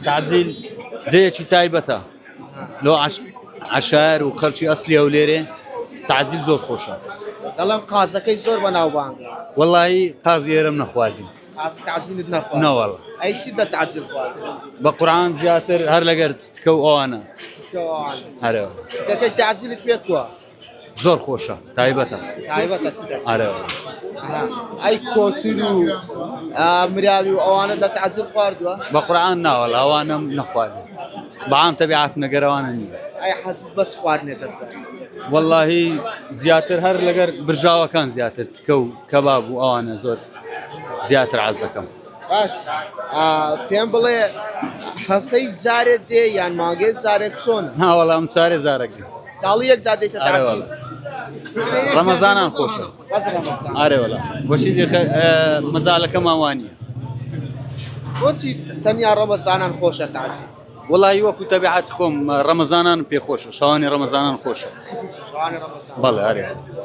تعديل جەیەکی تایبەتە لۆ عەشایر و خەڵکی ئەسلی هەولێرێ تعجیل زۆر خۆشە. دەڵێم قازەکەی زۆر بەناوبانگە. وەڵڵاهی قازی ئێرەم نەخواردیم. قاز تعجیلت نەخوارد؟ نەوەڵڵا. ئەی چیت لە تعجیل خوارد؟ بە قورعان زیاتر هەر لەگەر تکە و ئەوانە. هەرەوە. تکەکەی تعجیلت پێ کووە؟ زۆر خۆشە تایبەتە. تایبەتە چیتە؟ هەرەوە. ئەی کۆتر و مراوی و ئەوانە لە تعجیل خواردووە؟ بە قورعان ناوەڵڵا ئەوانەم نەخواردیم. بەعام تەبیعەت نەگەرەوانە نییە. ئەی حەزت بەس خواردنێتە سەر؟ وەڵڵاهی زیاتر هەر لەگەر برژاوەکان زیاتر تکە و کەباب و ئەوانە زۆر زیاتر حەز دەکەم. باش پێم بڵێ هەفتەی جارێک دێ یان مانگێک جارێک چۆنە؟ ناوەڵڵا ئەم سارێ زارێکی. ساڵی یەک جار دێتە تعجیل؟ ڕەمەزانان خۆشە. بەس ڕەمەزان. ئارێوەڵا بۆچی مەجاڵەکەمان وانە. بۆچی تەنیا ڕەمەزانان خۆشە تعجیل؟ وەڵڵاهی وەکو تەبیعەت خۆم ڕەمەزانان پێ خۆشە، شەوانی ڕەمەزانان خۆشە. شەوانی ڕەمەزان. بەڵێ ئارێ.